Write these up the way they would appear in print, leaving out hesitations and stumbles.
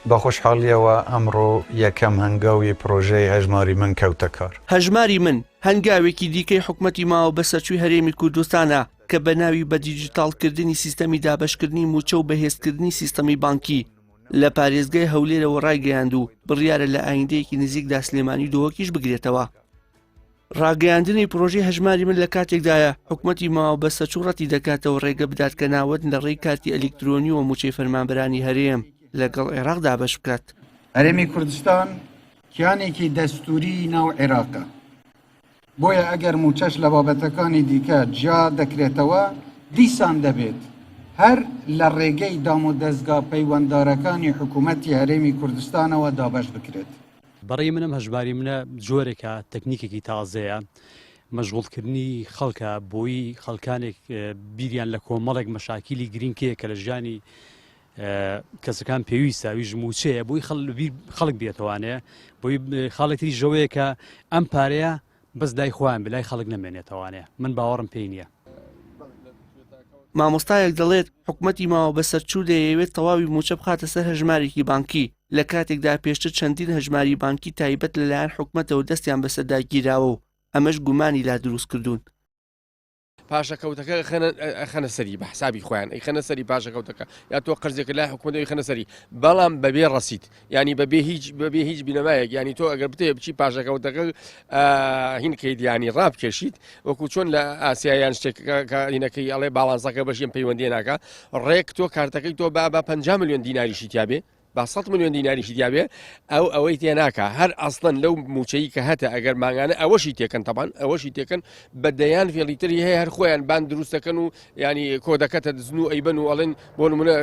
بە خۆشحاڵیەوە ئەمڕۆ یەکەم هەنگاوی پرۆژەی هەژماری من کەوتە کار. هەژماری من هەنگاوێکی دیکەی حکومەتی ماوە بە سەرچووی هەرێمی کوردستانە کە بە ناوی بە دیجیتاڵکردنی سیستەمی دابەشکردنی موچە و بەهێزکردنی سیستەمی بانکی لە پارێزگای هەولێرەوە ڕایگەیاند و بڕیارە لە ئایندەیەکی نزیکدا سلێمانی دۆوەکیش بگرێتەوە. ڕاگەیاندنی پرۆژەی هەژماری من لە کاتێکدایە حکومەتی ماوە بە سەرچووڕەتی دەکاتەوە ڕێگە بدات کە ناوەت لە ڕێی کارتی ئەلکترۆنی و موچەی فەرمانبەرانی هەرێم لەگەڵ عێراقدا بەش بکات. هەرێمی کوردستان کیانێکی دەستوری ناو عێراقە، بۆیە ئەگەر موچەش لە بابەتەکانی دیکە جیا دەکرێتەوە دیسان دەبێت هەر لە ڕێگەی دام و دەستگا پەیوەنددارەکانی حکوومەتی هەرێمی کوردستانەوە دابەش بکرێت. بەڕێی منم هەژماری منە جۆرێکە تەکنیکێکی تازەیە مەشغوڵکردنی خەڵکە بۆی خەڵکانێک بیریان لە کۆمەڵێک مەشاکیلی گرینگکەیە کە لە ژیانی کەسەکان پێویستە ویژ موچەیە بۆی خەڵک بێتوانێ بۆی خاڵێتی ژەوەیە کە ئەم پارەیە بەس لای خۆیان بلای خەڵک نامێنێتەوانێ من باوەڕم پێی نییە. مامۆستایەک دەڵێت حکومەتی ماوە بە سەرچوو دەیەوێت تەواوی موچە بخاتە سەر هەژمارێکی بانکی لە کاتێکدا پێشتر چەندین هەژماری بانکی تایبەت لەلایەن حکومەتەوە دەستیان بەسەرداگیراوە و ئەمەش گومانی لا دروست کردوون. پاشەکەوتەکە خەنە سەری بە حسابی خۆیان ئەی خەنە سەری پاشەکەوتەکە یا تۆ قرزێک لای حکومەتەوەی خەنە سەری بەڵام بەبێ ڕەسیت ینی بەبێ هیچ بینەمایەک ینی تۆ ئەگەر بتێ بچی پاشەکەوتەکە هینکەیت ینی ڕابکێشیت وەکو چۆن لە ئاسیایان شتێکینەکەی ئەڵێ باڵانسەکە بەشیم پەیوەندی ناکە ڕێک تۆ کارتەکەی تۆ بە 50 ملیۆن دیناریشی تیاابێ با 100 ملیۆن دیناریشی دیابێ ئەوەی تێ ناکە هەر ئەسڵەن لەو موچەی کە هەتە ئەگەر ماگانە ئەوەشی تێکەن تەبان ئەوەشی تێکەن بەدەیان فێڵیتری هەیە هەر خۆیان بان دروستەکەن و ینی کۆدەکەتە دزن و ئەیبەن و ئەڵێن بۆ نمونە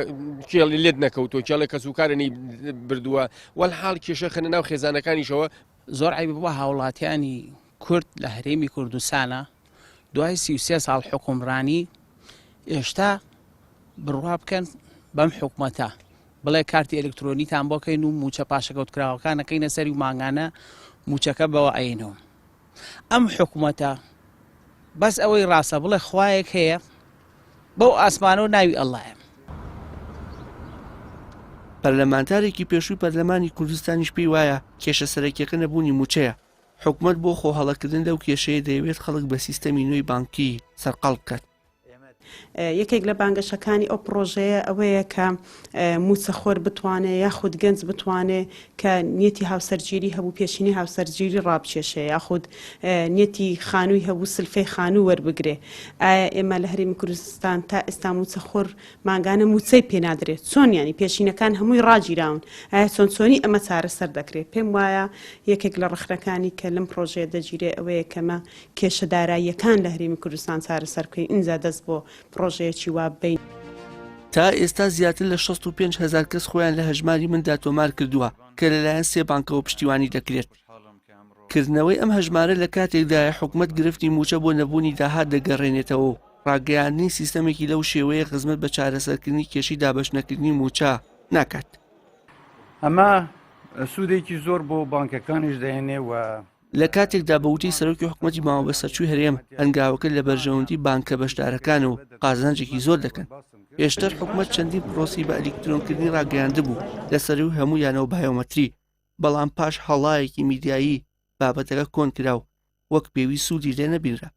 کێڵی لێت نەکەوتۆ کێڵێک کە سوکارنی بردووە وەڵحاڵ کێشە خەنە ناو خێزانەکانیشەوە. زۆر عیب بووە هاوڵاتیانی کورد لە هەرێمی کوردستانە دوای 33 ساڵ حکومڕانی ئێشتا بڕوا بکەن بەم حکومەتە بڵێ کارتی ئەلکترۆنیتان بۆکەین و موچە پاشەکەوتکراوەکانەکەینە سەری و ماگانە موچەکە بەوە ئەینەوە. ئەم حکومەتە بەس ئەوەی ڕاستە بڵێ خوایەک هەیە بەو ئاسمانە و ناوی ئەڵڵایە. پەرلەمانتارێکی پێشووی پەرلەمانی کوردستانیش پێی وایە کێشە سەرەکیەکە نەبوونی موچەیە. حکومەت بۆ خۆ هەڵەکردن لەو کێشەیە دەیەوێت خەڵک بە سیستەمی نوێی بانکی سەرقەڵ بکات. یەکێک لە بانگەشەکانی ئەو پرۆژەیە ئەوەیە کە موچەخۆر بتوانێت یاخود گەنج بتوانێت کە نیەتی هاوسەرگیری هەبوو پێشینی هاوسەرگیری ڕابچێشێ یاخود نیەتی خانووی هەبوو سلفەی خانوو وەربگرێ. ئێمە لە هەرێمی کوردستان تا ئێستا موچەخۆر ماگانە موچەی پێنادرێت چۆن ینی پێشینەکان هەمووی ڕاگیراون ئایا چۆنچۆنی ئەمە چارەسەر دەکرێت. پێم وایە یەکێک لە ڕخنەکانی کە لەم پرۆژەیە دەگیرێ ئەوەیە کەمە کێشە داراییەکان لە هەرێمی کوردستان چارەسەر بکەین ئینجا دەست بۆ پرۆژەیەکی وا بین. تا ئێستا زیاتر لە 65,000 کەس خۆیان لە هەژماری مندا تۆمار کردووە کە لەلایەن سێ بانکەوە پشتیوانی دەکرێت. کردنەوەی ئەم هەژمارە لە کاتێکدایە حکومەت گرفتی موچە بۆ نەبوونی داهات دەگەڕێنێتەوە و ڕاگەیاندنی سیستەمێکی لەو شێوەیە خزمەت بە چارەسەرکردنی کێشی دابەشنەکردنی موچە ناکات. ئەمە سوودێکی زۆر بۆ بانکەکانیش دەهێنێ و لە کاتێکدا بە وتەی سەرۆکی حکومەتی ماوە بە سەرچووی هەرێم هەنگاوەکە لە بەرژەوەندی بانکە بەشدارەکان و قازانجێکی زۆر دەکەن. پێشتر حکومەت چەندین پرۆسی بە ئەلکترۆنکردنی ڕاگەیاندە بوو لەسەروی هەموویانەوە بایۆمەتری، بەڵام پاش هەڵایەکی میدیایی بابەتەکە کۆن کرا و وەک پێوی سوودی لێ نەبینرا.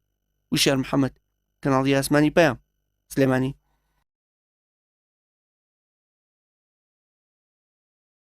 وشار محەممەد، کەناڵی ئاسمانی پەیام، سلێمانی.